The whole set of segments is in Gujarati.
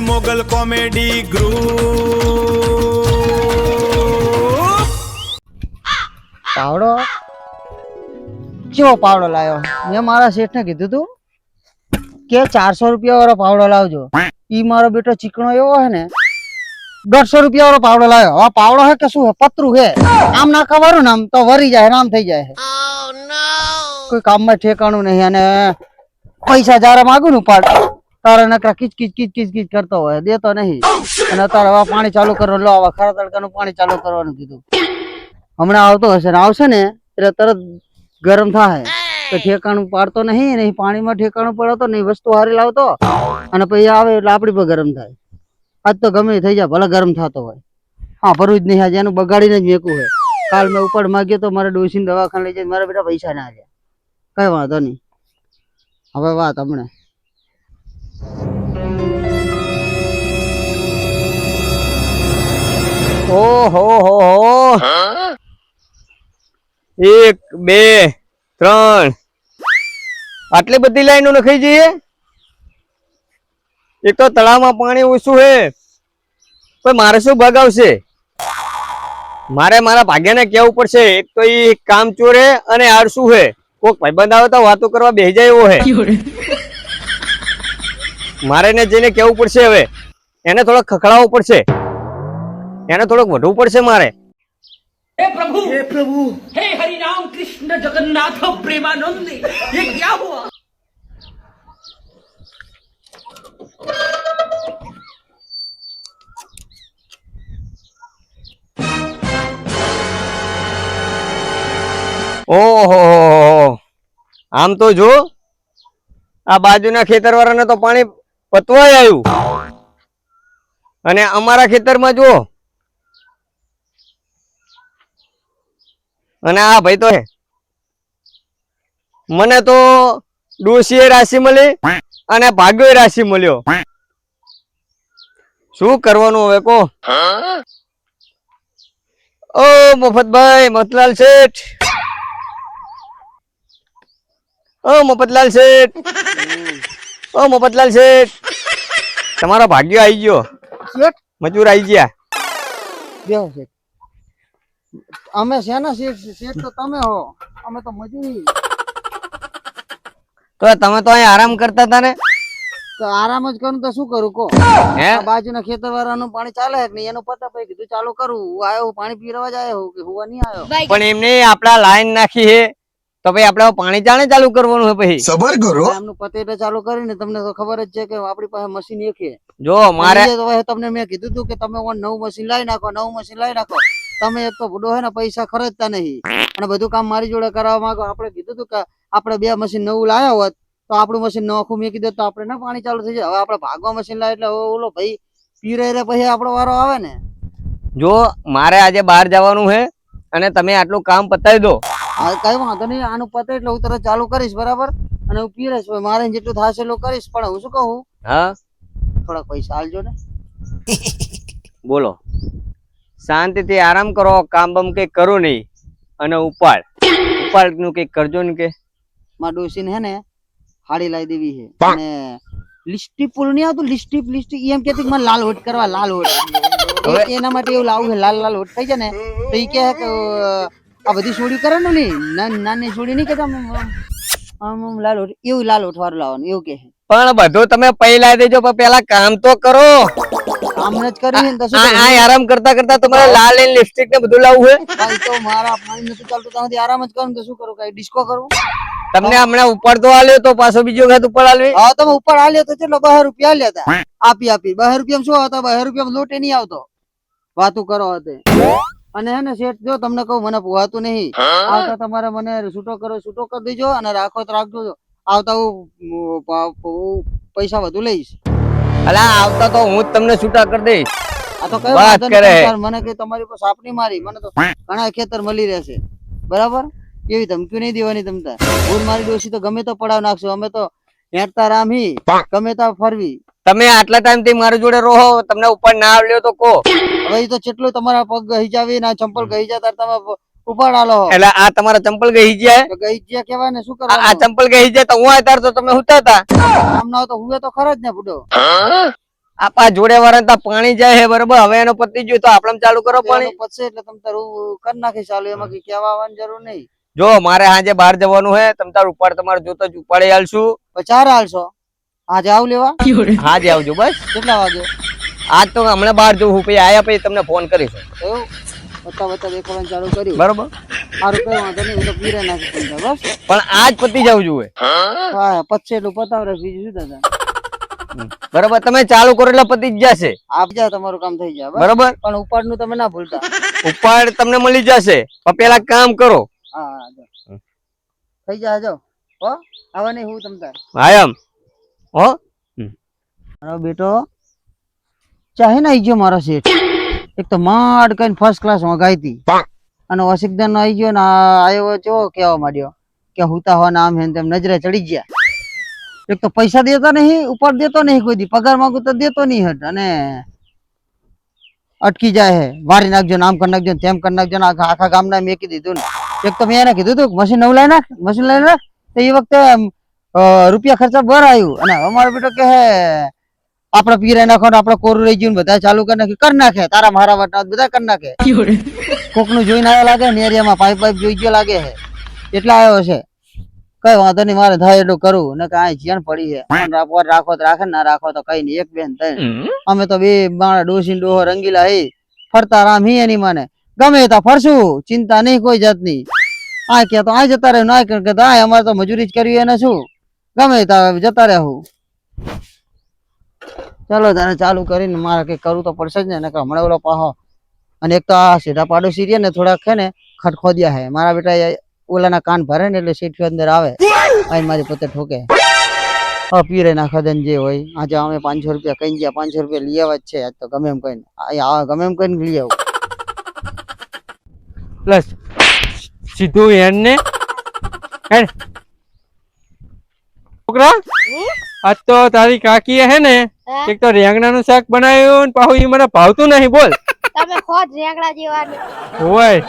Mughal comedy group. પાવડો કેવો પાવડો લાવ્યો? મેં મારા શેઠને કીધું તું કે 400 રૂપિયા વાળો પાવડો લાવજો. ઈ મારો બેટો ચીકણો એવો હે ને 150 રૂપિયા વાળો પાવડો લાવ્યો. આ પાવડો હે કે શું હે? પતરું હે. આમ નાખા વાળું ને આમ તો વરી જાય, આમ થઈ જાય. કોઈ કામમાં ઠેકાણું નહીં. અને પૈસા જયારે માગું ને પાડ તારે નકરા કિચ કિચ કિચ કિચ કિચ કરતો હોય, દેતો નહીં. અને અત્યારે હવે પાણી ચાલુ કરવાનું. લો હવે ખરા તડકાનું પાણી ચાલુ કરવાનું કીધું. હમણાં આવતો હશે ને આવશે ને એટલે તરત ગરમ થાય. તો ઠેકાણું પાડતો નહીં, નહીં પાણીમાં ઠેકાણું પડતો નહીં, વસ્તુ હારી લાવતો અને પછી આવે એટલે આપડી પર ગરમ થાય. આજ તો ગમે થઈ જાય, ભલે ગરમ થતો હોય. હા ભરવું જ નહીં. આજે એનું બગાડીને જ મેકવું હોય. કાલ મેં ઉપર માગ્યો તો મારે ડોસીને દવાખાને લઈ જાય, મારા બેટા પૈસા ના આવ્યા. કઈ વાંધો નહીં. હવે વાત હમણાં ઓહો હો 1 2 3 આટલી બધી લાઈનો નખાઈ જઈએ. એક તો તળાવમાં પાણી ઓછું હે, પણ મારે શું ભાગ આવશે? મારે મારા ભાગ્યને કેવું પડશે. એક તો ઈ કામ ચોર હે અને આળસુ હે. કોક ભાઈબંધ આવે તો વાતો કરવા બેસી જાય એવો હે. મારે ને જઈને કેવું પડશે. હવે એને થોડોક ખખડાવવો પડશે, એને થોડોક વધવું પડશે મારે. हे प्रभु हे हरि राम कृष्ण जगन्नाथ प्रेमानंद ये क्या हुआ? ઓહો આમ તો જો આ બાજુના ખેતર વાળાને તો પાણી પતવાય આવ્યું, અને અમારા ખેતરમાં જો. અને આ ભાઈ તો મને તો ડોશીએ રાશિ મળી અને ભાગ્યોય રાશિ મળ્યો. શું કરવાનું હવે કો? ઓ મફતભાઈ, મફતલાલ શેઠ, ઓ મફતલાલ શેઠ, ઓ મફતલાલ શેઠ, તમારો ભાગ્યો આવી ગયો. મજૂર આવી ગયા. બેહો શેઠ. અમે શેના શેઠ? શેઠ તો તમે હો, અમે તો મજૂરી. તો તમે તો અહીં આરામ કરતા હતા ને? તો આરામ જ કરું તો શું કરું કો? હે બાજુના ખેતર વાળાનું પાણી ચાલે કે નહીં એનું પતા પછી કીધું ચાલુ કરું. હું આવ્યો પાણી પીરવા જ આવ્યો કે હુવા નહીં આવ્યો. પણ એમને આપડા લાઈન નાખી હે તો ભાઈ આપડે પાણી ચાલે ચાલુ કરવાનું હે. પછી સબર કરો. એમનું પતે એટલે ચાલુ કરીને તમને તો ખબર જ છે કે આપણી પાસે મશીન એક છે. જો મારે તમને મેં કીધું તું કે તમે નવું મશીન લાવી નાખો, નવું મશીન લાવી નાખો. તમે એક તો બુડો હે ને પૈસા ખર્ચતા નહીં અને બધું કામ મારી જોડે કરાવવા માંગો. આપણે કીધું તું કે આપણે 2 મશીન નવું લાવ્યા હોત તો આપણું મશીન નોખું મેકી દે તો આપણે ના પાણી ચાલુ થઈ જાય. હવે આપણે ભાગવા મશીન લાવે એટલે ઓલો ભાઈ પીરે પછી આપણો વારો આવે ને. જો મારે આજે બહાર જવાનું હે અને તમે આટલું કામ પતાવી દો. હા કઈ વાંધો નહીં. આનું પતે એટલે હું તરત ચાલુ કરીશ, બરાબર? અને હું પીરેશ, મારે જેટલું થશે એટલું કરીશ. પણ હું શું કહું, હા થોડાક પૈસા આલજો ને. બોલો, શાંતિથી આરામ કરો, કામ બમ કઈ કરો નહીં. અને ઉપાડ નું કઈક કરજો ને. કે મારા ડોસીને હે ને હાડી લાવી દેવી છે. અને લિસ્ટી પુલ નહીં આવતું, લિસ્ટી એમ કેતી મને લાલ હોટ કરવા, લાલ હોટ. એના માટે એવું લાવું છે, લાલ લાલ હોટ થઈ જાય ને તો ઈ કે આ બધી સોડી કરે ને નાની સોડી નહીં કેતા આમ લાલ હોટ, એવું લાલ હોટ વાળું લાવવાનું એવું કે. પણ બધું તમે પહેલા દેજો, પણ પેલા કામ તો કરો. કામ જ કરી ને તો આરામ કરતા કરતા તમારે લાલ લિપસ્ટિક ને બધું લાવવું હે. તો મારા પાણી નથી ચાલતું ત્યાંથી આરામ જ કરું તો શું કરું? કઈ ડિસ્કો કરું? તમને હમણાં ઉપર તો આલ્યો તો પાછો બીજો વખત ઉપર આલ્યો. હા તમે ઉપર આલ્યો તો ચલો 2 રૂપિયા લેતા આપી 2 રૂપિયા શું હતા? 2 રૂપિયા લોટે નહીં આવતો. વાતું કરો હતી. અને હે ને શેઠ જો તમને કહું મને પોહાતું નહીં. આવતા તમારે મને છૂટો કરી દેજો અને રાખો તો રાખજો. આવતા હું પૈસા વધુ લઈશ. અલા આવતા તો હું જ તમને છૂટા કરી દઈશ. આ તો કઈ વાંધો નહીં. મને કે તમારી પાસે સાપ નહીં મારી, મને તો ઘણા ખેતર મળી રહેશે, બરાબર? એવી ધમકી નહીં દેવાની. તમતા ભૂલ મારી ડોસી તો ગમે તો પડાવ નાખશો. અમે તો હેઠતા રામી ગમે તો ફરવી. તમે આટલા ટાઈમ થી મારી જોડે રહો, તમને ઉપર ના આવ્યો તો કો. હવે તો જેટલું તમારા પગ ગઈ જાવી ના ચંપલ ગઈ જાય ત્યારે તમે ઉપાડાલો. એટલે આ તમારા ચંપલ ગઈ જાય? ગઈ ગયા કેવાય ને, શું કરવાનું? આ ચંપલ ગઈ જાય તો હું આતાર તો તમે હુતા હતા. આમ ના તો હુએ તો ખરો જ ને બુડો. આપા જોડે વાળા પાણી જાય હે બરોબર હવે એનો પતી ગયો તો આપણે ચાલુ કરો પાણી પછી એટલે તમ તારું કરી નાખી ચાલુ એમાં કઈ કહેવા આવવાની જરૂર નહીં. જો મારે આજે બહાર જવાનું હે તમ તાર ઉપાડ તમારે જોતો જ ઉપાડી આલશું. ચાર હાલશો આજે આવ લેવા આજે આવજો બસ. કેટલા વાગે? આજ તો હમણાં બહાર જવું પછી આયા પછી તમને ફોન કરીશ. એવું બતા દેખાવાનું ચાલુ કર્યું બરોબર સારું કઈ વાંધો નહીં હું તો પીરે નાખી પૈસા બસ. પણ આજ પતી જવું જોઈએ. હા પછી એટલું પતાવરે બીજું શું દાદા. બરોબર તમે ચાલુ કરો એટલે પતી જ જશે. આપ જા તમારું કામ થઈ જાય બરોબર પણ ઉપાડ નું તમે ના ભૂલતા. ઉપાડ તમને મળી જશે પણ પેલા કામ કરો. હા થઈ જાય જાઓ હો આવા નહીં હું તમ તાર. હા એમ હો મારો બેટો ચાહે ને આઈ ગયો મારો શેઠ એક તો માડ કઈ ફર્સ્ટ ક્લાસ વગાઈ હતી અને વસિકદન નો આઈ ગયો ને આવ્યો ચો કેવા માંડ્યો કે હુતા હવા નામ હે તેમ નજરે ચડી ગયા. એક તો પૈસા દેતો નહીં ઉપર દેતો નહીં કોઈ દી પગાર માંગુ તો દેતો નહીં હટ અને અટકી જાય હે વારી નાખજો આમ કરી નાખજો તેમ કરી નાખજો આખા ગામના મેકી દીધું ને. એક તો મેં એને કીધું તું મશીન નવું લઈ નાખ મશીન લઈ નાખ તો એ વખતે રૂપિયા ખર્ચા બર આવ્યું અને અમારો બેટો કે આપડે પીરાઈ નાખો ને આપડે કોરું રહી ગયું બધા ચાલુ કરી નાખે તારા મારા વાટા બધા કરી નાખે. કોક નું જોઈને આવ્યો લાગે ને એરિયામાં પાઇપ જોઈ ગયો લાગે છે એટલા આવ્યો છે. કઈ વાંધો નહીં મારે થાય એટલું કરું ને કાંઈ જીવન પડી છે રાખો તો રાખે ના રાખો તો કઈ નહીં એક બેન થાય. અમે તો બે મારા ડોસી ડોહો રંગીલા હે ફરતા રામ હી એની માને ગમે તા ફરશું ચિંતા નહીં કોઈ જાતની. આ કે તો આ જતા રહે ના કે અમારે તો મજૂરી જ કરવી એને શું ગમે તા જતા રહેવું. ચાલો તારે ચાલુ કરીને મારે કઈ કરવું તો પડશે જ ને હમણાં ઓલો પાહો અને એક તો આ સીધા પાડોશી રહ્યા ને થોડાક છે ને ખટખોદિયા હે મારા બેટા ઓલાના કાન ભરે ને એટલે સીટ અંદર આવે આઈને મારી પોતે ઠોકે. પીરે નાખો દે જે હોય આજે અમે 500 રૂપિયા કઈ ગયા 500 રૂપિયા લઈ આવવા જ છે આજ તો ગમે એમ કઈ ગમે એમ કઈ લઈ આવું. પ્લસ સીધું એને છોકરા આજ તો તારી કાકી હે ને એક તો રેંગણાનું શાક બનાવ્યું ને પાછું ઈ મને ભાવતું નહીં બોલ. તમે ખોજ રેંગડા જેવાની હોય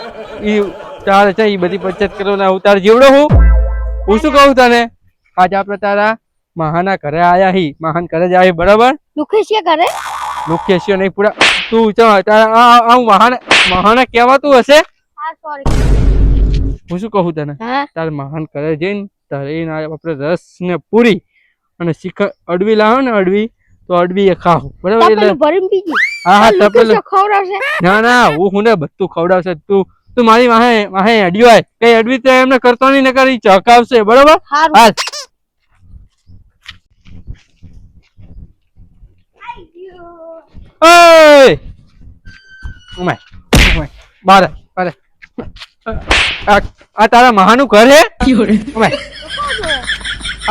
ઈ તારે છે ઈ બધી બચત કરો ને ઉતાર જીવડો હું શું કહું તને આજે આપણે તારા મહાના ઘરે આયા હી મહાન ઘરે જ આવી બરાબર. દુખી છે ઘરે લુકેશિયો નહીં પૂરા તું તારા મહાના કહેવાતું હશે. હા સોરી હું શું કહું તને તારે મહાન ઘરે જઈને તારે આપણે રસ ને પૂરી અને શિખર અડવી લાવો ને અડવી તો અડવી એ ખાવ બરાબર. એટલે ભરીને બીજી હા તપેલું ખવડાવશે ના હું ને બધું ખવડાવશે તું મારી વાહે અડ્યો હોય કઈ અડવી તો એમને કરતો નહીં નકર ઈ ચકાવશે બરાબર. હાલ આ તારા મહાનું ઘર હે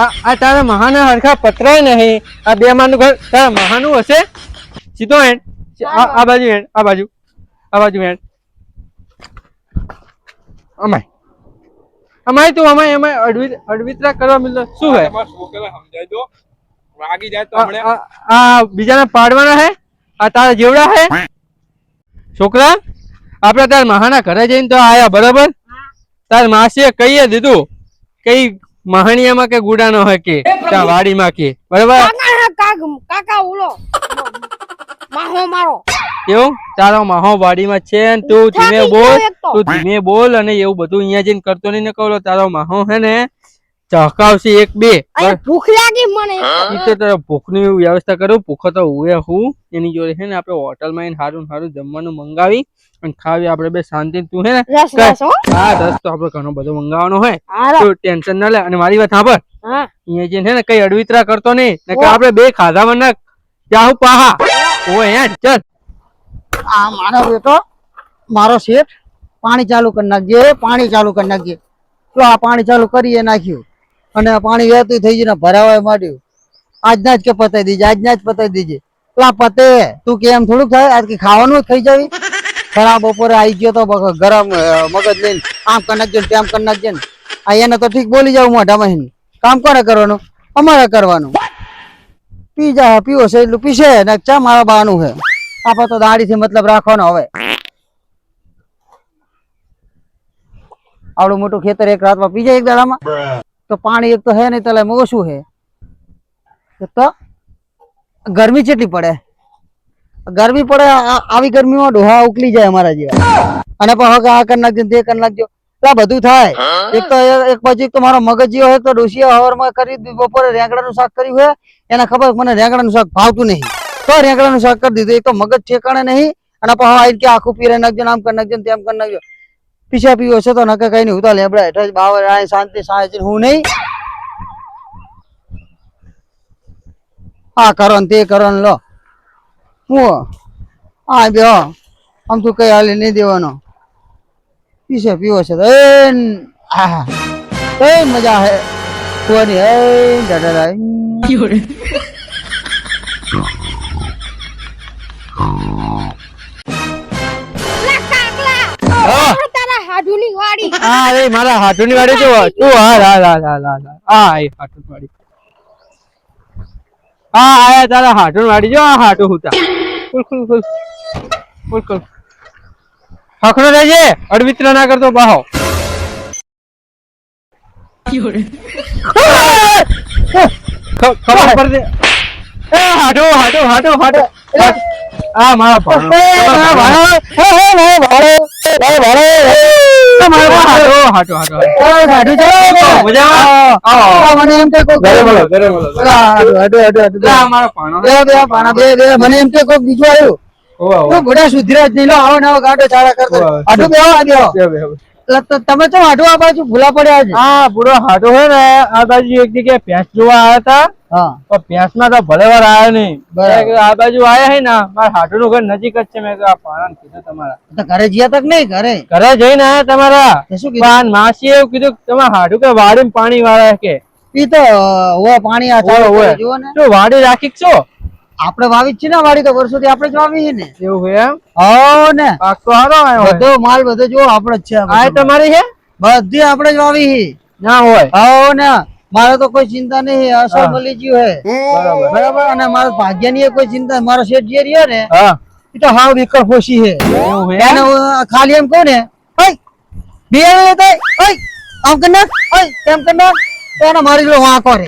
આ તારા મહાના હરખા પતરાય નહીં આ બે માનું ઘર તારા મહાનું હશે. સીધો હેડ આ બાજુ હેડ આ બાજુ હેડ અમાય તું અમાય અડવિતરા કરવા મિલતો શું હે આ બીજાને પાડવાના હે આ તારા જેવડા હે છોકરા. આપડે તાર મહાના ઘરે જઈને તો આયા બરાબર. તાર માસીએ કહીએ દીધું કઈ મહાણિયામાં કે ગુડાનો હોય કે ત્યાં વાડીમાં કે બરાબર. કાકા ઓલો માહો મારો એવું તારો માહો વાડીમાં છે ને તું ધીમે બોલ અને એવું બધું અહીંયા જઈને કરતો નહીં ને કહો તારો માહો હે ને ચહકાવશે એક બે. ભૂખ લાગી મને ભૂખની વ્યવસ્થા કરું ભૂખો તો હું એની જોડે છે ને આપણે હોટલમાં સારું જમવાનું મંગાવી અને ખાવી આપણે બે શાંતિ. તું હે ને હા રસ તો આપડે ઘણો બધો મંગાવવાનો હોય તો ટેન્શન ના લે. અને મારી વાત સાંભળ અહીંયા જઈને છે ને કઈ અડવિતરા કરતો નહીં ને આપડે બે ખાધામાં ના જાહુ પાહા ઓય ચલ. આ મારો બેટો મારો શેઠ પાણી ચાલુ કરી નાખજે તો આ પાણી ચાલુ કરીએ નાખ્યું અને પાણી વહેતું થઈ ગયું ને ભરાવા માંડ્યું. આજના જ કે પતાવી દીજે પેલા પતે તું કે એમ થોડુંક થાય આજ કે ખાવાનું જ ખાઈ જાવી. ખરા બપોરે આવી ગયો તો ગરમ મગજ લઈને આમ કરી નાખજો તેમ કરી નાખજે ને આ એને તો ઠીક બોલી જાવ મોઢામાં કામ કોને કરવાનું અમારે કરવાનું. પીવો છે એટલું પીશે ને ચા મારા બાનું છે આપડે તો દાઢીથી મતલબ રાખવાનો. હવે આવડું મોટું ખેતર એક રાતમાં પી જાય એક દાડામાં તો પાણી એક તો હે નહીં તો ઓછું હે તો ગરમી કેટલી પડે ગરમી પડે આવી ગરમીમાં ડોહા ઉકલી જાય અમારા જેવા અને પછી કે આ કરી નાખજો તે કરી નાખજો એટલે આ બધું થાય એક બાજુ એક તો મારો મગજ જેવો હોય તો ડોશીએ હવારમાં કરી દીધું, બપોરે રેંગણાનું શાક કર્યું હોય એને ખબર મને રેંગણાનું શાક ભાવતું નહીં તો રેંગણાનું શાક કરી દીધું. એક તો મગજ ઠેકાણે નહીં અને પછી આવી કે આખું પીરે નાખજો આમ કરી નાખજો તેમ કરી નાખજો. પીછા પીવો છે તો નકે કઈ નહીં, હું તો લેબડા હેઠળ જ બાવર શાંતિ સાંજે હું નહીં આ કરો ને તે કરો ને લો હું આ બે આમ તું કઈ હાલી નહીં દેવાનો પીછે પીવો છે તો એ મજા હે કુવાની હે દાદા લા કાકલા તારા હાડુની વાડી હા એ મારા હાટુની વાડી જો તું હા હા હા હા હા હા એ હાટુની વાડી હા આયા તારા હાટુની વાડી જો આ હાટુ હુતા ખુલ ખુલ ખુલ ખુલ ખુલ હખડો રહેજે અડવિત્ર ના કરતો બાહો ખબર પડે એ હાટુ હાટુ હાટુ હાટુ આ મારા ભાણો મને એમ કે કોક બીજું આવ્યું ઘોડા સુધર્યા જ નહીં લો આવો નવો ગાડો ચાળા કરતો આટું બેહો તમે તો આટું આ બાજુ ભૂલા પડ્યા છે. હા પૂરો હાટો હે ને આ બાજુ એક જગ્યાએ ભેંસ જોવા આવ્યા હતા હા પણ ભેંસ માં તો ભલે વાર આવ્યો નહીં. બરાબર. આ બાજુ આયા હે ને મારા હાટુ નું ઘર નજીક જ છે. મેં કીધું આ પાણાને કીધું તમારા તો ઘરે જ્યાં તક નહીં ઘરે ઘરે જઈને આયા તમારા તે શું કીધું પણ માસીએ એવું કીધું કે તમારા હાટુ કે વાડીમાં પાણી વાળા કે ઈ તો હોય પાણી આ ચાલુ હોય. કરે, જુઓ ને શું વાડી રાખી છો આપણે વાવી જ છે ને વાડી તો વર્ષોથી આપણે જ વાવી છે ને એવું હોય એમ હો ને પાક તો હારો આવ્યો હોય. બધો માલ બધો જો આપણે જ છે આ આ બધો. તમારી છે બધી આપણે જ વાવી છે. ના હોય હો ને મારે તો કોઈ ચિંતા નહીં અસર હા. મળી ગયું હે બરાબર બરાબર અને મારા ભાગ્યની કોઈ ચિંતા મારો શેઠ જે રહ્યો ને હા એ તો હાવ વિકર ખુશી છે એવું હોય એને એમ? હું ખાલી એમ કહું ને ઓય બે ઓય આમ કર નાખ ઓય તેમ કર નાખ તો એને મારી લો વાંકો રે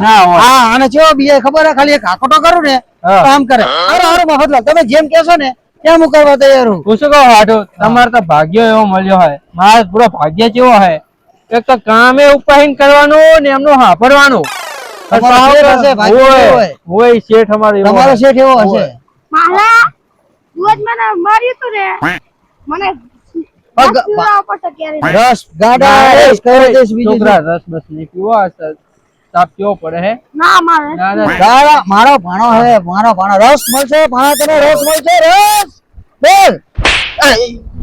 ના હોય હા અને ચેવો બીએ ખબર હે ખાલી એક હાકોટો કરું ને હા. તો આમ કરે અરે અરે મફતલાલ તમે જેમ કહેશો ને તેમ હું કરવા તૈયાર હું હું શું કહું હાટુ તમારે તો ભાગ્ય એવો મળ્યો હોય મારા પૂરો ભાગ્ય જેવો હોય એક તો કામે ઉપાહીન કરવાનું ને એમનું હાંભળવાનું તમારો શેઠ હશે, ભાગ્ય જેવો હોય. હોય શેઠ અમારો એવો તમારો હોય. શેઠ એવો હશે મારા તું જ મને માર્યું તું ને મને પગ- પીવડાવવા પડશે ક્યારે રસ ગાડા રસ કરે દેશ બીજું છોકરા રસ બસ નહીં પીવો આ તાપ કેવો પડે હે ના મારે ના ના ગાડા મારો ભાણો હે મારો ભાણો રસ મળશે ભાણા તને રસ મળશે રસ બોલ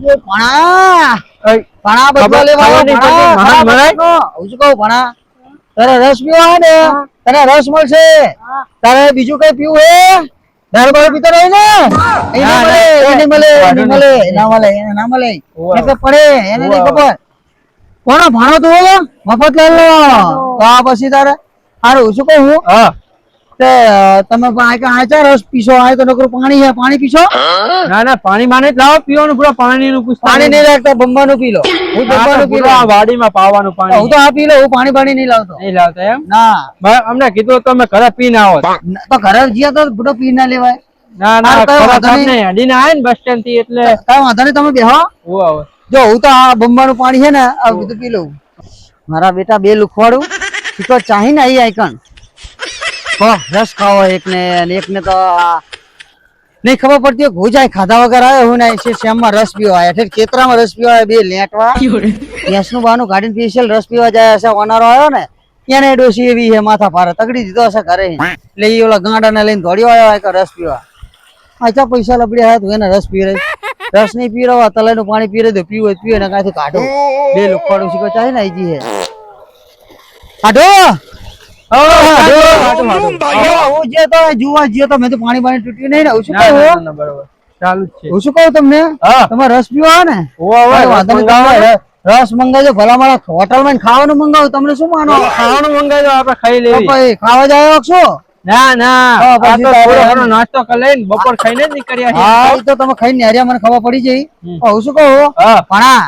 એ ભાણા અય, ભાણા બધો ખબર- લેવા ખબર નહીં પડતી, મહાન મરાય? હું શું કહું ભાણા તારે રસ પીવો હે ને તને રસ મળશે તારે બીજું કઈ પીવું હે દારૂ બારૂ પીતો નહીં ને એ ના મળે એ નહીં મળે એ નહીં મળે એ ના મળે એને ના મળે ઓવા. એ તો પડે એને નહીં ખબર કોનો ભાણો તું બોલો મફતલાલ નો તો આ પછી તારે હારું શું કહું હું હા તે તમે પણ આચા રસ પીશો આ તો નકરું પાણી છે પાણી પીશો ના ના પાણી માને જ લાવો પીવાનું પૂરા પાણી નું પૂછતા પાણી નહીં રાખતા બંબાનું પી લો હું બંબાનું પી લઉં. વાડીમાં પાવાનું હું પાણી તો આ પી લઉં હું પાણી નહીં લાવતો નહીં લાવતા એમ ના અમને કીધું તો અમે ઘરે પી ના હોત તો ઘરે જ્યાં તો બધો પી ના લેવાય ના ના કઈ ખરા વાંધો નહીં. તમને અડીને આયા ને બસ સ્ટેન્ડ થી એટલે કઈ વાંધો નહીં તમે બેહો હોવા હોય. જો હું તો આ બંબાનું પાણી છે ને આ બધું પી લઉં મારા બેટા બે લુખવાડું ઈ તો ચાહી ને આઈ આઈકણ રસ ખાવો એકને અને એકને તો આ નહીં ખબર પડતી હોય જાય ખાધા વગર આવ્યો હું ને છે શ્યામમાં રસ પીવા આવ્યા એટલે ખેતરામાં રસ પીવા આવ્યા બે લેટવા ગેસનું બહાનું કાઢીને સ્પેશિયલ રસ પીવા જાય હશે ઓનારો આવ્યો ને એને ડોસી એવી છે માથા પારે તગડી દીધો હશે ઘરે એટલે એ ઓલા ગાંડાને લઈને દોડ્યો આવ્યો હોય કે રસ પીવા આચા પૈસા લબડ્યા હોય તો એને રસ પી રહી રસ નહીં પી રહ્યો તલાઈનું પાણી પી રહ્યું પીવું હોય પીવે ને કાંઈ કાઢો બે લુખવાડું શીખો ચાહે ને આઈ હે કાઢો હું જે તો જોવા જ્યો તો મેં તો પાણી તૂટ્યું નહીં ને હું શું ના, ના, કહું ના, બરોબર ચાલુ જ છે હું શું કહું તમને હા. તમારે રસ પીવા આવે ને હોવા હોય, કઈ વાંધો નહીં, મંગાવો. તમે રસ મંગાવજો ભલા મારા હોટલમાં ખાવાનું મંગાવો તમને શું માનો ખાવાનું મંગાવી દો આપણે ખાઈ તો લેવી ભાઈ ખાવા જાય શું ના ના હા, આ પછી તો તારે થોડો એમ. ઘણો નાસ્તો કરી લઈને બપોર ખાઈને જ નીકળ્યા છીએ. હા એ તો તમે ખાઈને હાર્યા મને ખબર પડી જઈ હું શું કહું હા ભણા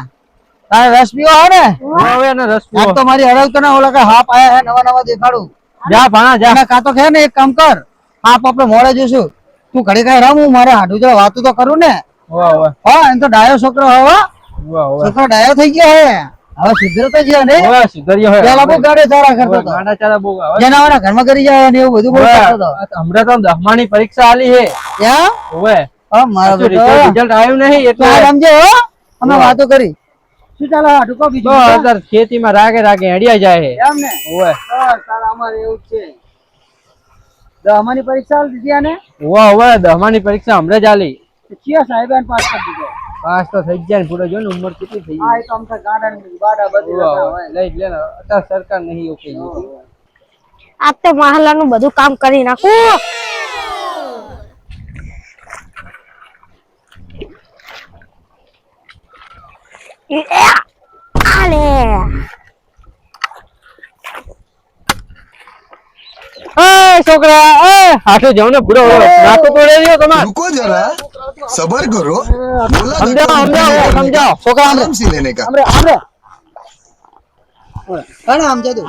તારે રસ પીવા આવે ને હવે એને રસ આજ પીવો. તો મારી હરાવ તો ના ઓલા કે હાપ આયા હે નવા નવા દેખાડું જા ભાણા જા અને કાં તો ખે ને એક કામ કર હાપ આપણે મોડે જોઈશું તું ઘડી કઈ રમ હું મારે હાડું જો વાતો તો કરું ને હા એમ તો ડાયો છોકરો હવે છોકરો ડાયો થઈ ગયો હે હવે સુધરો તો છે ને પેલા બહુ ગાડે ચારા કરતો હતો જેના ઘરમાં કરી જાય ને એવું બધું બહુ કરતો હતો હમણાં તો 10મા ની પરીક્ષા આલી હે ક્યાં ઓવે હા મારા બેટો રિઝલ્ટ આવ્યું નહીં એટલે સમજે હો અમે વાતો કરી શું ચાલે હાડું કો બીજું ખેતીમાં રાગે હેડિયા જાય હે એમ ને ઓવે તારા અમારે એવું જ છે દહમાની પરીક્ષા આલી દીધી આને ઓવે 10મા ની પરીક્ષા હમણાં જ આલી ચિયા સાહેબાન પાસ કરી દીધો પાસ તો થઈ જાય ને પૂરો જો ને ઉંમર કેટલી થઈ હા એ તો અમથા ગાડાની બાડા બધી રખા હોય લઈ લે ને અત્યારે સરકાર નહીં ઓકે આજ તો મહાલાનું બધું કામ કરી નાખું. આલે છોકરા હાથે જાવ ને પૂરો નાકો તોડે રહ્યો તમાર रुको जरा सबर करो बोला સમજાવો છોકરા आराम से लेने का આમરે આને આમ જતો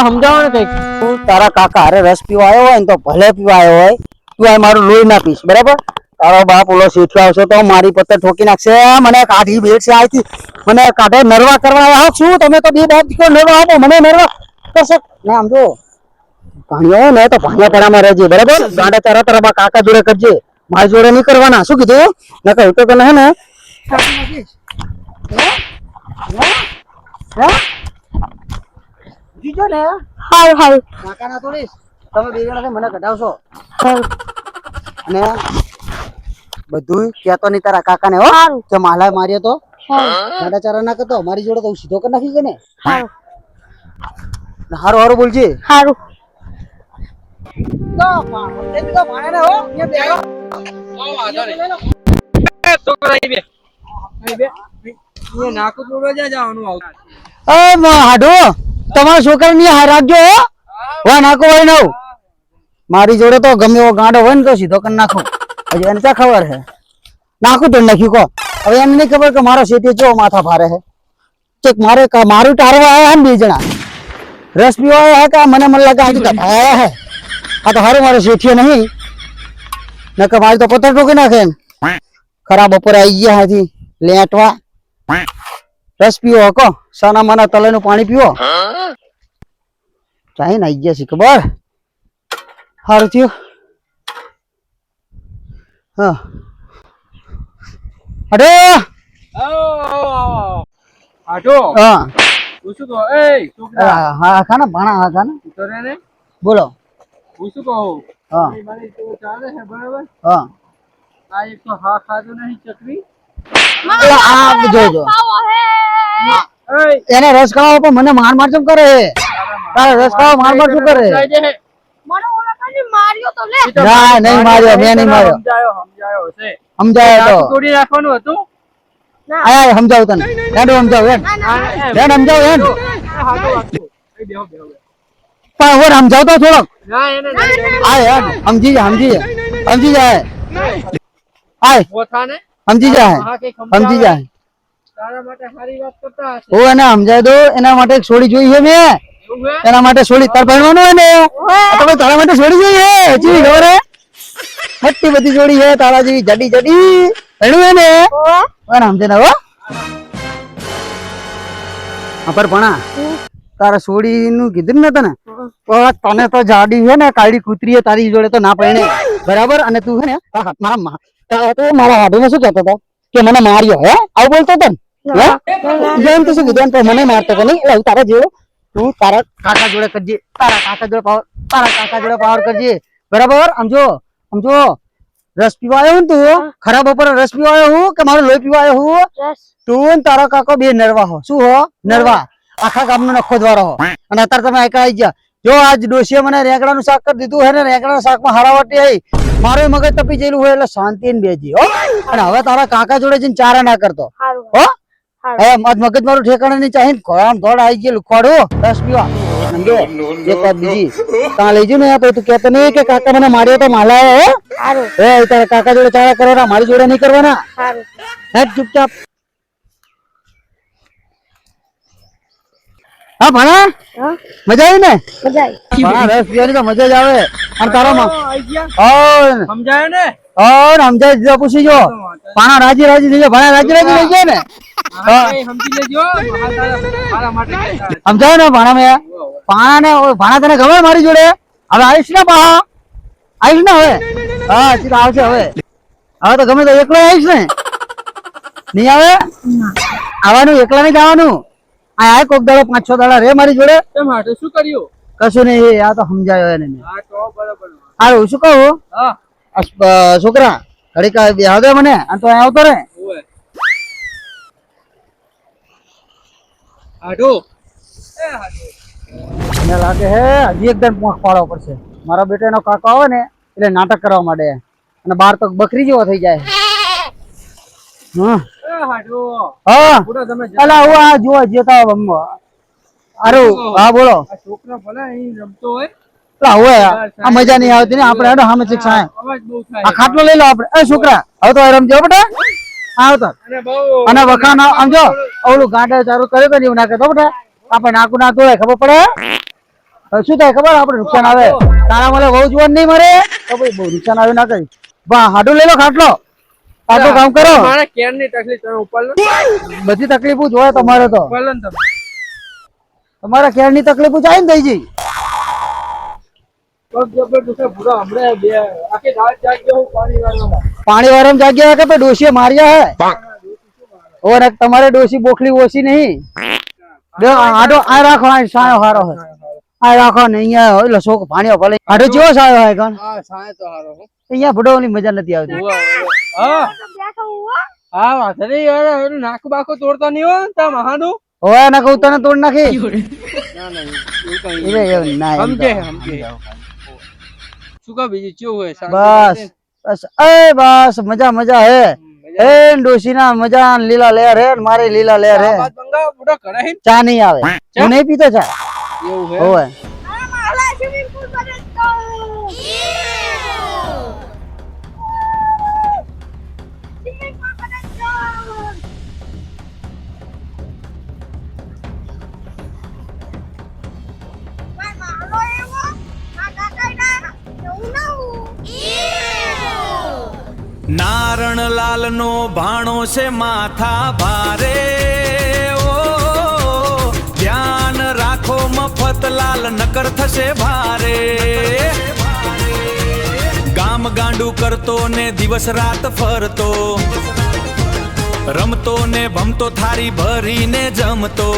સમજાવો ને કઈક તું તારા કાકા હારે રસ પીવા આવ્યો હોય ને તો ભલે પીવા આવ્યો હોય તું આ મારું લોહી ના પીશ બરાબર તારો બાપ ઓલો શેઠિયો આવશે તો મારી પત્તર ઠોકી નાખશે મને કાઢી બેટ છે આથી મને કાઢે નરવા કરવા આવ્યા શું તમે તો બે બાપ દીકરો નરવા આપો મને નરવા કરશો ને આમ જો પાણી આવે ને તો ભાણિયા પડામાં રહેજે બરાબર ગાંડા તારા તારા કાકા જોડે કરજે મારી જોડે નહીં કરવાના શું કીધું નકર તો તને હે ને જીજો ને હારું હારું કાકા ના તોડીશ તમે બે જણા મને કઢાવશો અને બધું કેતો નહીં તારા કાકા ને હો હારું. કે માલા માર્યો તો ગાડા ચારા ના કરતો મારી જોડે તો હું સીધો કરી નાખી છે ને હારું હારું હારું બોલજે હારું હાડો તમારા છોકરા ની હાર રાખજો હો વા નાખો હોય નવ મારી જોડે તો ગમે એવો ગાંડો હોય ને તો સીધો કરી નાખો હજી એને ક્યાં ખબર છે નાખું તો નાખ્યું કહો હવે એને નહીં ખબર કે મારો શેઠી ચો માથા ભારે છે ચેક મારે મારું ટારવા આવ્યા ને બે જણા રસ પીવા આવ્યા કે મને લાગે આજે આયા હે આ તો હારું મારો શેઠીએ નહીં નકર મારી તો પથ્થર ઠોકી નાખે ને ખરા બપોરે આવી ગયા હાથી લેટવા રસ પીવો કો સાના માના તલેનું પાણી પીવો ચાઈ ને આવી ગયા છે ખબર સારું થયું હા અરે આટો હા પૂછું કહો એ છોકરા હા ખાના ભાણા હા ખાના ઉતરે ને બોલો પૂછું કહો હા મારી તો ચાલે છે બરાબર હા આ એક તો હા ખાધું નહીં ચકરી આ જોજો એને રસ ખાવા પણ મને માર માર શું કરે તારે રસ ખાવા માર માર શું કરે મને ઓલા કાજી માર્યો તો લે ના નહીં માર્યો મેં નહીં માર્યો સમજાયો છે સમજાય તો તોડી નાખવાનું હતું આયા સમજાવ તને રેડો સમજાવ એમ રેડ સમજાવ એમ પણ ઓર સમજાવ તો થોડોક આય સમજી જા સમજી જાય આય સમજી જાય સમજી જાય તારા માટે સારી વાત કરતા હશે ઓ એને સમજાય દો એના માટે એક છોડી જોઈ છે મેં એના માટે છોડી તાર ભણવાનું હોય ને તો તારા માટે છોડી જોઈએ ચીવી ખબર હે મોટી બધી જોડી છે તારા જેવી જડી ભણ્યું હે ને પણ સમજે ને હો પર ભણા તારા છોડી નું કીધું ને તને તો તને તો જાડી છે ને કાળી કૂતરી તારી જોડે તો ના પડે બરાબર અને તું છે ને મારા હાડુમાં શું કહેતો હતો કે મને માર્યો હે આવું બોલતો હતો ને એમ તો શું કીધું મને મારતો હતો નહીં એટલે તારા જેવો તું તારા કાકા જોડે કરજે તારા કાકા જોડે પાવર કરજે બરાબર સમજો રસ પીવા આવ્યો ને તું ખરા બપોરે રસ પીવા આવ્યો હું કે મારો લોહી પીવા આવ્યો હું તું ને તારો કાકો બે નરવા હો શું હો નરવા આખા ગામનો નખો દ્વારા હો અને અત્યારે તમે એકા આવી ગયા જો આજ ડોશીએ મને રેંગણાનું શાક કરી દીધું હે ને રેંગણાના શાકમાં હરાવટી આવી મારો મગજ તપી જયેલું હોય એટલે શાંતિ ને બેજી હો અને હવે તારા કાકા જોડે જઈને ચારા ના કરતો હો હવે મગજ મારું ઠેકાણે નહીં ચાહીને આમ દોડ આવી ગયેલું ખોડું રસ પીવા સમજો એક વાત બીજી ત્યાં લઈ જુ ને તો તું કહેતો નહીં કે કાકા મને માર્યો તો માલા હે તારા કાકા જોડે ચારા કરવાના મારી જોડે નહીં કરવાના હે ચૂપચાપ હા ભણા હા મજા આવી ને મજા આવી ભણા રસ પીવાની તો મજા જ આવે અને તારામાં સમજાય ને સમજાય દીધો પૂછી જો પાણા રાજી રાજી થઈ જાય ભણા રાજી રાજી થઈ જાય ને સમજી લેજો મારા માટે સમજાય ને ભાણા મેં ભાણા ને ભાણા તને ગમે મારી જોડે હવે આવીશ ને પાહા આવીશ ને હવે હા સીધા આવશે હવે હવે તો ગમે તો એકલો આવીશ ને નહીં આવે આવવાનું એકલા નહીં જવાનું આ કોક દાડો 5-6 દાડા રે મારી જોડે માટે શું કર્યું કશું નહીં આ તો સમજાયો એને મેં. હા તો બરાબર હારું શું કહું હા છોકરા ઘડીક બેહવા દે મને અને તો અહીંયા આવતો રે ઓય આડો મને લાગે હે હજી એકદમ પોંખ પાડવો પડશે મારા બેટાનો કાકો આવે ને એટલે નાટક કરવા માંડે અને બાર તો બકરી જેવો થઈ જાય હા હાડો હા પૂરા તમે અલા હું આ જોવા જતા અરે હા બોલો આ છોકરો ભલે અહીં રમતો હોય અલા હોય આ મજા નહીં આવતી ને આપણે હેડો સામે શિક્ષા અવાજ બહુ થાય આ ખાટલો લઈ લો આપણે એ છોકરા હવે તો રમજો બેટા આવતા અને બહુ અને વખાણ આમ જો ઓલું ગાંડા ચાલુ કર્યો તો ને એવું ના કરતો બેટા આપણે નાકું ના તોડે ખબર પડે હવે શું થાય ખબર આપણે નુકસાન આવે તારા મને બહુ જુવાન નહીં મરે તો ભાઈ બહુ નુકસાન આવે ના કરી બા હાડું લઈ લો ખાટલો આટલું કામ કરો મારે કેરની તકલીફ તમે ઉપર લો બધી તકલીફો જોવે તમારે તો ઉપર લો ને તમે તમારા કેરની તકલીફો જાય ને થઈ જઈ પગ જબર દુખે ભૂરા હમણાં બે આખી રાત જાગ્યો હું પાણી વાળવામાં પાણી વારમ જાગ્યા કે ડોશીએ માર્યા હે ઓર તમારે ડોશી બોખલી ઓછી નહીં જો આડો આ રાખો આ સાયો હારો હે આ રાખો ને અહીંયા ઓલો શોક પાણીઓ ભલે આડો જેવો સાયો હે કણ હા સાય તો હારો હો અહીંયા ભડોની મજા નથી આવતી હા બેઠો હું હા વાત નહીં યાર એનું નાકુ બાકુ તોડતા નહીં હોય તા મહાનું ઓય ના કહું તને તોડ નાખી ના ના એવું કઈ એ એવું ના એમ સમજે તો. સમજે શું કા બીજું કેવું હોય બસ બસ એ બસ મજા મજા હે એ ડોશી ના મજા લીલા લેર હે મારે લીલા લેર હે બાદ મંગા બુડા કરાઈ ચા નહીં આવે હું નહીં પીતો ચા એવું હે ઓય મારા સ્વિમિંગ પૂલ પર તો સ્વિમિંગ પૂલ પર તો મારો એવો આ કાકાના એવું ના નારણ લાલ નો ભાણો છે માથા ભારે ઓ ધ્યાન રાખો મફતલાલ નકર થશે ભારે ગામ ગાંડું કરતો ને દિવસ રાત ફરતો રમતો ને ભમતો થારી ભરીને જમતો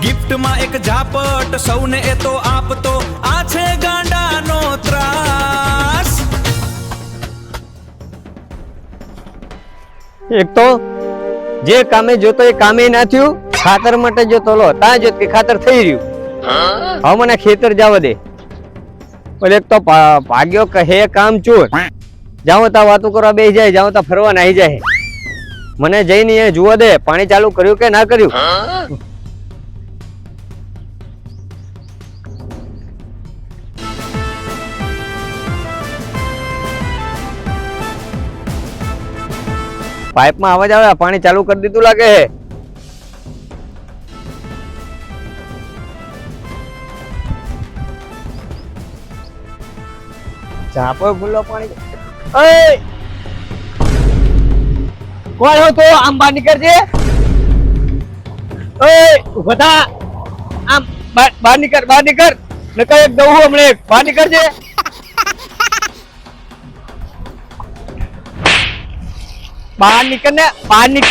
ગિફ્ટમાં એક ઝાપટ સૌને એ તો આપતો આ છે ગાંડાનો ત્રાસ એક તો જે કામે જોતો એ કામે ના થયું ખાતર માટે જોતો લો ત્યાં જોત કે ખાતર થઈ રહ્યું હવે મને ખેતર જવા દે પણ એક તો ભાગ્યો કહે કામ ચોર જાઉં તા વાતો કરવા બેસી જાય જાઉં તા ફરવા નાહી જાય મને જઈને એ જોવા દે પાણી ચાલુ કર્યું કે ના કર્યું પાઇપમાં અવાજ આવે પાણી ચાલુ કરી દીધું લાગે હે ચાપો ખુલ્લો પાણી ઓય કોણ હો તો આમ બહાર નીકળજે ઓય ઉભા થા આમ બહાર નીકળ નકર એક દઉં હમણે બહાર નીકળજે બહાર નીકળ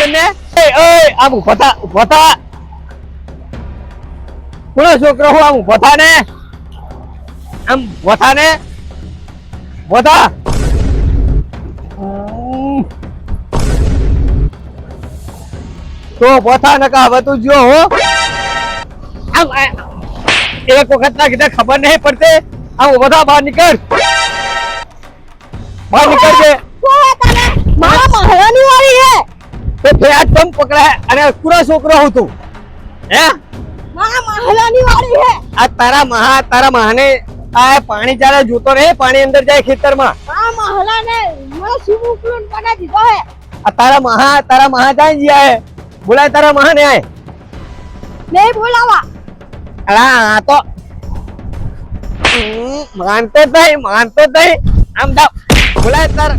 ને ઓય આમ ઉભા થા કોનો છોકરો હું આમ ઉભા થા ને આમ ઉભા થા ને ઉભા થા તો ઉભા થા નકા હવે તું જો હો આમ એક વખત ના કીધા ખબર નહીં પડતી આમ ઉભા થા બહાર નીકળજે મારા મહારાની વાળી હે તો ફેર તમ પકડા અને પૂરા છોકરો હું તું હે મારા મહારાની વાળી હે આ તારા મહાને આ પાણી ચાલે જોતો રે પાણી અંદર જાય ખેતરમાં મારા મહારાને મને સ્વિમિંગ પૂલ બનાવી દીધો હે આ તારા મહા જાય જ્યાં હે બોલાય તારા મહાને આય નહીં બોલાવા. અલા આ તો માનતો તઈ આમ દા બોલાય તાર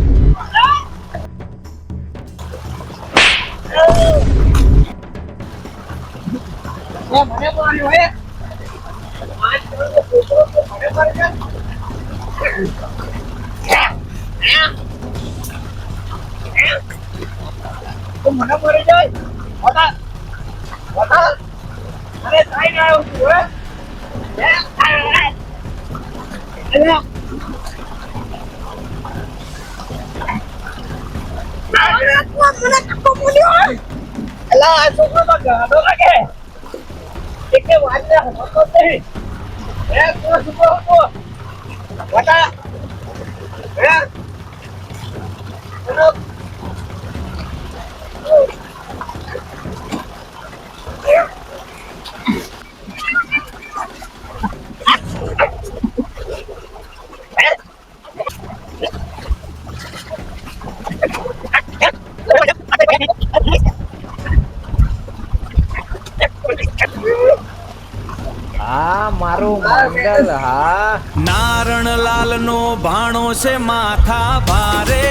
નારણ લાલ નો ભાણો છે માથા ભારે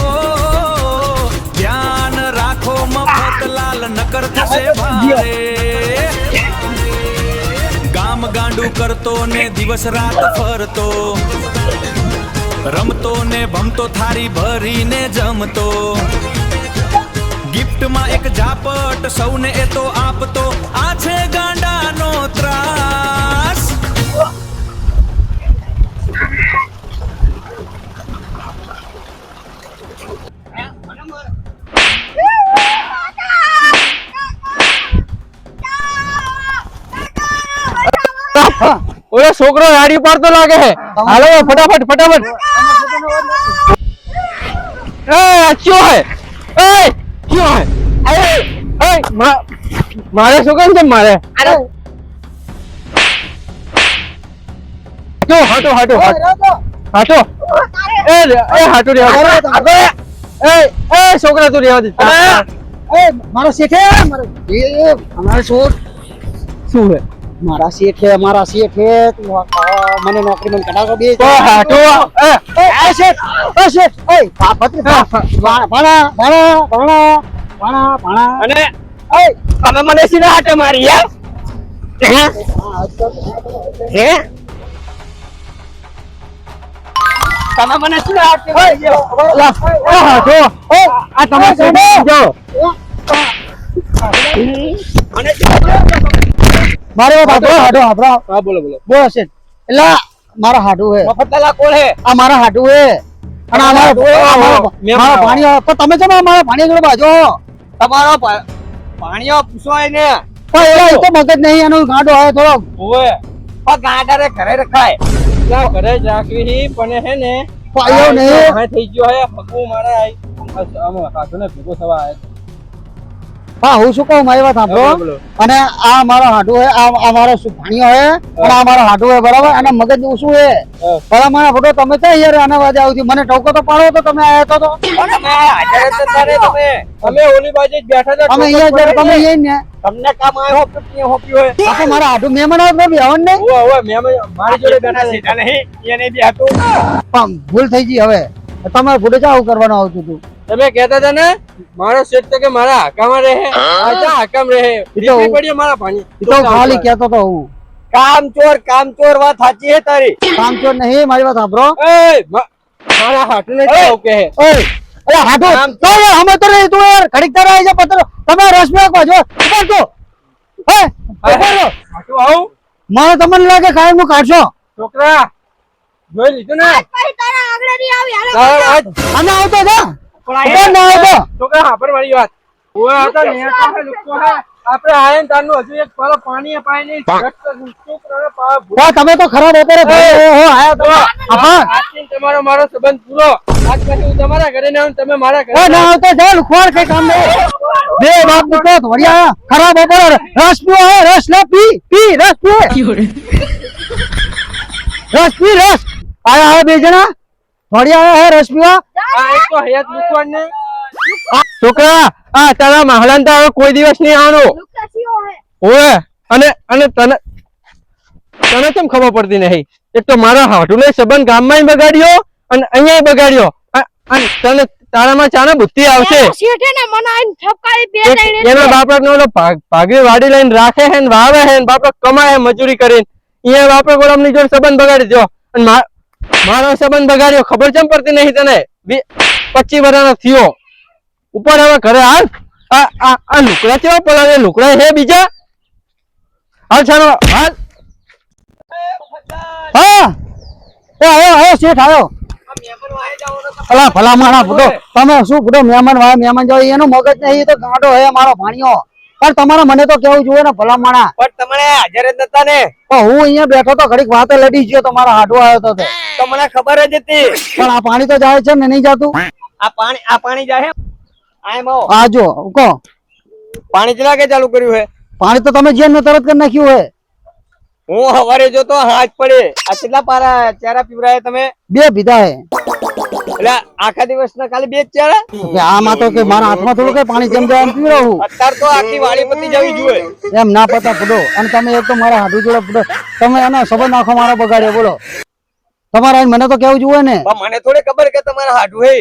ઓ ધ્યાન રાખો મફતલાલ નકર થશે ભારે ગામ ગાંડું કરતો ને દિવસ રાત ફરતો રમતો ને ભમતો થારી ભરીને જમતો ગિફ્ટમાં એક ઝાપટ સૌને એ તો આપતો આ છે ગાંડાનો ત્રાસ ઓલો છોકરો ગાડી પાડતો લાગે છે હાલો ફટાફટ એ ક્યો હે ક્યો હે મારે શું કેમ છે મારે જો હાટો એ હાટો રે એ છોકરા તું રેવા દે મારો શેઠ હે અમારો શોટ શું હે મારા શેઠ હે તું મને નોકરી મને કઢાવો બે તો હાટો એ શેઠ એ ભાણા અને તમે મને સીધા હાટે મારી યાર હે તમે મને સીધા હાટે મારી હાટો આ તમે જાઓ મારે હાટો હા બોલો બોલો શેઠ એટલે મારા હાટુ હે મફતલાલ કોણ હે આ મારા હાટુ હે અને મારા પાણી પણ તમે છે ને મારા પાણી જોડે બાજો તમારો પાણીઓ પૂછો ને પણ એ તો મગજ નહીં એનો ગાંડો હોય થોડો ઓએ પણ ગાંડારે ઘરે રખાય ના ઘરે જ રાખવી પણ હે ને પાયો નહીં હા થઈ ગયો હે હગુ મારે આમ કાઢો ને ભેગો થવા આય હા હું શું કહું મારી વાત સાંભળો અને આ મારો હાડુ હે આ મારો ભાણિયો હે અને આ મારો હાડુ હે બરાબર અને મગજ ઓછું હે બરાબર મને ફોટો તમે તો યાર આના વાજે આવતી મને ટોકો તો પાડો તો તમે આયા તો તમે હાજર જ તારે તમે ઓલી બાજુ જ બેઠા હતા અમે અહીંયા જરા તમે અહીંયા ને તમને કામ આવ્યો કે હોપ્યો હે આ તો મારા હાડુ મહેમાન આવે બેહન ને ઓય મહેમાન મારી જોડે બેઠા સીધા નહીં એને બી હતું પણ ભૂલ થઈ ગઈ હવે તમારે ફોટો ચાવ કરવાનો આવતું હતું તમે કહેતા હતા ને મારો સેટ તો કે મારા હકામાં રહે આજા હકામ રહે દીકરી પડી મારા પાણી તો ખાલી કહેતો તો હું કામચોર વાત સાચી હે તારી કામચોર નહીં મારી વાત સાંભળો એ મારા હાટુ ને કેવું કે હે ઓય અરે હાડુ તો અમે તો નહીં તું યાર ઘડીક તારા આવી જા પત્ર તમે રસમાં પાજો ઉભા તો હે ઉભા હાટુ આવું મને તમને લાગે કાયમ નું કાઢશો છોકરા જોઈ લીધું ને પછી તારા આગળ નહીં આવી હાલો અને આવતો જા પણ ના આવતો છોકરા હા પર મારી વાત ઓય આ તો નિયા તો લુકો હે આપણે આયન તારનું હજુ એક પાલો પાણી પાઈ નહીં છોકરાને પા તમે તો ખરાબ બપોરે હો આયા તો આજથી તમારો મારો સંબંધ પૂરો આજ પછી હું તમારા ઘરે ને આવું તમે મારા ઘરે ના આવતો જા લુખવાડ કઈ કામ નહીં બે બાપ દીકરો ધોડિયા ખરાબ બપોરે રસ પીવો હે રસ લે પી રસ પી રસ આયા બે જણા ધોડિયા હે રસ પીવા આ એક તો હયાત લુકવાડ ને છોકરા આ તારા મહલાન તો કોઈ દિવસ નહીં આવવાનો લુકા સીઓ હે ઓએ અને તને કેમ ખબર પડતી નહીં? એક તો મારા હાટુને સંબંધ ગામમાં બગાડ્યો અને અહીંયા બગાડ્યો અને તને તારામાં ચાને બુદ્ધિ આવશે. શેઠે ને મને આઈને ઠપકારી બે જઈને એનો બાપડો ઓલો ભાગવી વાડી લઈને રાખે હે ને વાવે હે ને બાપડો કમાય હે મજૂરી કરીને. અહીંયા બાપડો ગોળામની જોડે સંબંધ બગાડી દો અને મારો સંબંધ બગાડ્યો. ખબર કેમ પડતી નહીં તને? 25 વર્ષનો થયો ઉપર હવે ઘરે હાલ. આ લુકડા કેવા પલાવે? લુકડા હે બીજા? હાલ છાનો હાલ. હા આયો શેઠ આયો. અલા ભલા માણા બુડો, તમે શું બુડો મહેમાન જાવ એનું મગજ નહીં, એ તો ગાંડો હે મારો ભાણિયો. પણ તમારે મને તો કેવું જોઈએ ને ભલા માણા. પણ તમને હાજર જ નતા ને. પણ હું અહીંયા બેઠો તો ઘડીક વાતે લડી ગયો તો મારા હાડો આવ્યો તો તે. તો મને ખબર જ હતી. પણ આ પાણી તો જાય છે ને નહીં જાતું? આ પાણી જાય આ જો કહો પાણી ચલા કે ચાલુ કર્યું હે? પાણી તો તમે જેમ તરત કરી નાખ્યું હે. હું હવારે જો તો હાથ પડે. આ કેટલા પારા ચારા પીવરાય તમે? 2 પીધા હે. એટલે આખા દિવસના ખાલી 2 જ ચારા? આમાં તો કે મારા હાથમાં થોડું કઈ પાણી જેમ જાય એમ પી રહું. અત્યારે તો આખી વાડી પતી જવી જોઈએ. એમ ના પતા પડો. અને તમે એક તો મારા હાડુ જોડે પડો, તમે એનો સંબંધ નાખો મારા બગાડ્યો. બોલો તમારે મને તો કેવું જોઈએ ને. મને થોડી ખબર કે તમારા હાડું હે.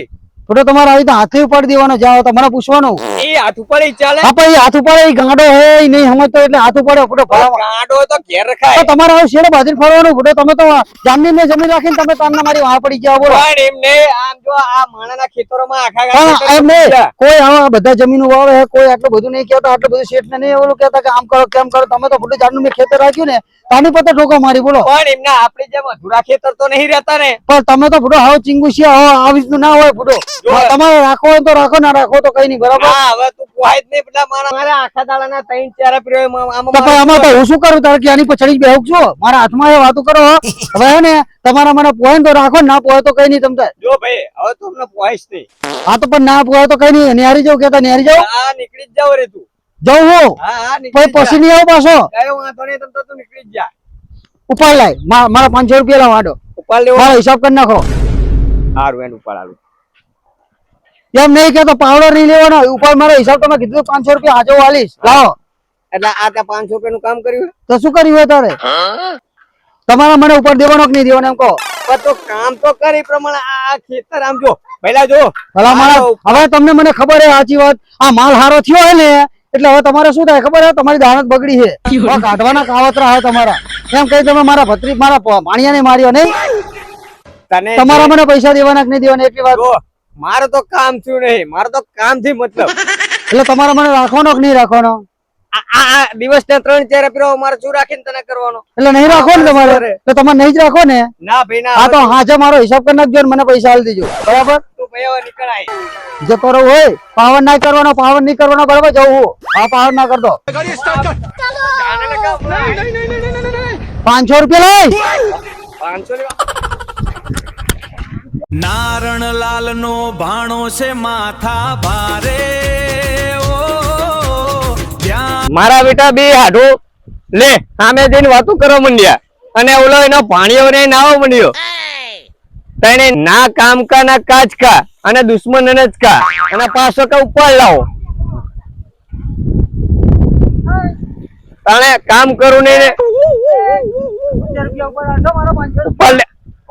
પડો તમારે આવી તો હાથે ઉપાડી દેવાનો. જાઓ તો મને પૂછવાનું. એ હાથ ઉપર ચાલે? હા પણ એ હાથ ઉપાડે, એ ગાંડો હે, એ નહીં સમજતો એટલે હાથ ઉપાડે. પડો ગાંડો તો ઘેર રખાય. તો તમારે હવે શેડે બાંધીને ફરવાનું. પડો તમે તો જામની ને જમીન રાખીને તમે તારના મારી વાહ પડી ગયા. બોલો પણ એમને આમ જો આ માણાના ખેતરોમાં આખા એમ નહીં, કોઈ આવા બધા જમીન વાવે હે, કોઈ આટલું બધું નહીં કહેતા, આટલું બધું શેઠ ને નહીં ઓલું કહેતા કે આમ કરો કેમ કરો. તમે તો બધું જાણનું મેં ખેતર રાખ્યું ને તાની પતે ઠોકો મારી. બોલો પણ એમના આપણી જેમ અધૂરા ખેતર તો નહીં રહેતા ને. પણ તમે તો બુડો હાવ ચીંગુશિયા હો, આ રીતનું ના હોય બુડો. તમારે રાખો હોય તો રાખો, ના રાખો તો કઈ નહીં. બરાબર? હવે તું પોહાય જ નહીં. પેલા મારા આખા દાડાના 3-4 પીરો તો પણ આમાં તો હું શું કરું? તારે કે આની પર ચડી બેહું છું? મારા હાથમાં એ વાતો કરો. હવે હે ને તમારા મને પોહાય ને તો રાખો, ના પોહાય તો કઈ નહીં. તમ તાર જો ભાઈ હવે તું અમને પોહાઈશ નહીં. હા તો પણ ના પોહાય તો કઈ નહીં. નિહારી જાવ કેતા નિહારી જાવ. હા નીકળી જ જાવ રે તું. જાઉં હું હા પછી નહીં આવું પાછો. કયો વાંધો નહીં, તમ તો તું નીકળી જ જા. ઉપાડ લાય. મારા 500 રૂપિયા લાવ આડો. ઉપાડ લેવો. મારો હિસાબ કરી નાખો. હારું એન ઉપાડ આલું. એમ નહીં કે તો પાવડો નહીં લેવાનો. ઉપાડ મારો હિસાબ તમે કીધું 500 રૂપિયા હાજો વાલીશ. લાવો. એટલે આ ત્યાં 500 રૂપિયાનું કામ કર્યું? તો શું કર્યું હોય તારે? તમારા મને ઉપર દેવાનો કે નહીં દેવાનો એમ કહો. પણ તો કામ તો કરી પ્રમાણે આ ખેતર આમ જો પહેલા જો. ભલા માણસ, હવે તમને મને ખબર હે સાચી વાત. આ માલ હારો થયો હે ને એટલે હવે તમારે શું થાય ખબર હે? તમારી દાણત બગડી છે. કાઢવાના કાવતરા હે તમારા. એમ કઈ તમે મારા ભત્રીજ મારા ભાણિયાને માર્યો નહીં? તને તમારા મને પૈસા દેવાના કે નહીં દેવાના એટલી વાત. જો મારે તો કામ થયું નહીં. મારે તો કામ થી મતલબ. એટલે તમારા મને રાખવાનો કે નહીં રાખવાનો? આ દિવસ ને 3-4 પીરો મારે શું રાખીને તને કરવાનો? એટલે નહીં રાખો ને તમારે? એટલે તમારે નહીં જ રાખો ને? ના ભાઈ ના. હા તો હાજે મારો હિસાબ કરી નાખજો ને મને પૈસા આલી દેજો. બરાબર? તું ભાઈ હવે નીકળાય. જતો રહું હોય. પાવર ના કરવાનો, પાવર નહીં કરવાનો. બરાબર? જવું હું. હા પાવર ના કરતો. 500 રૂપિયા લઈ. 500 લેવા. નારણ લાલ નો ભાણો છે માથા ભારે. ઓ મારા બેટા બે હાડો લે સામે જઈને વાતો કરવા માંડ્યા અને ઓલો એનો ભાણિયો ને નાવા માંડ્યો. તને ના કામ કા ના કાજ કા અને દુશ્મન ને જ કા અને 500 કા ઉપર લાવો. તને કામ કરું ને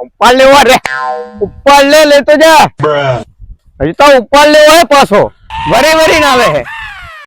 ઉપર લેવા રે. ઉપર લે લેતો જા. હજી તો ઉપર લેવો હે પાછો વરી ના આવે હે.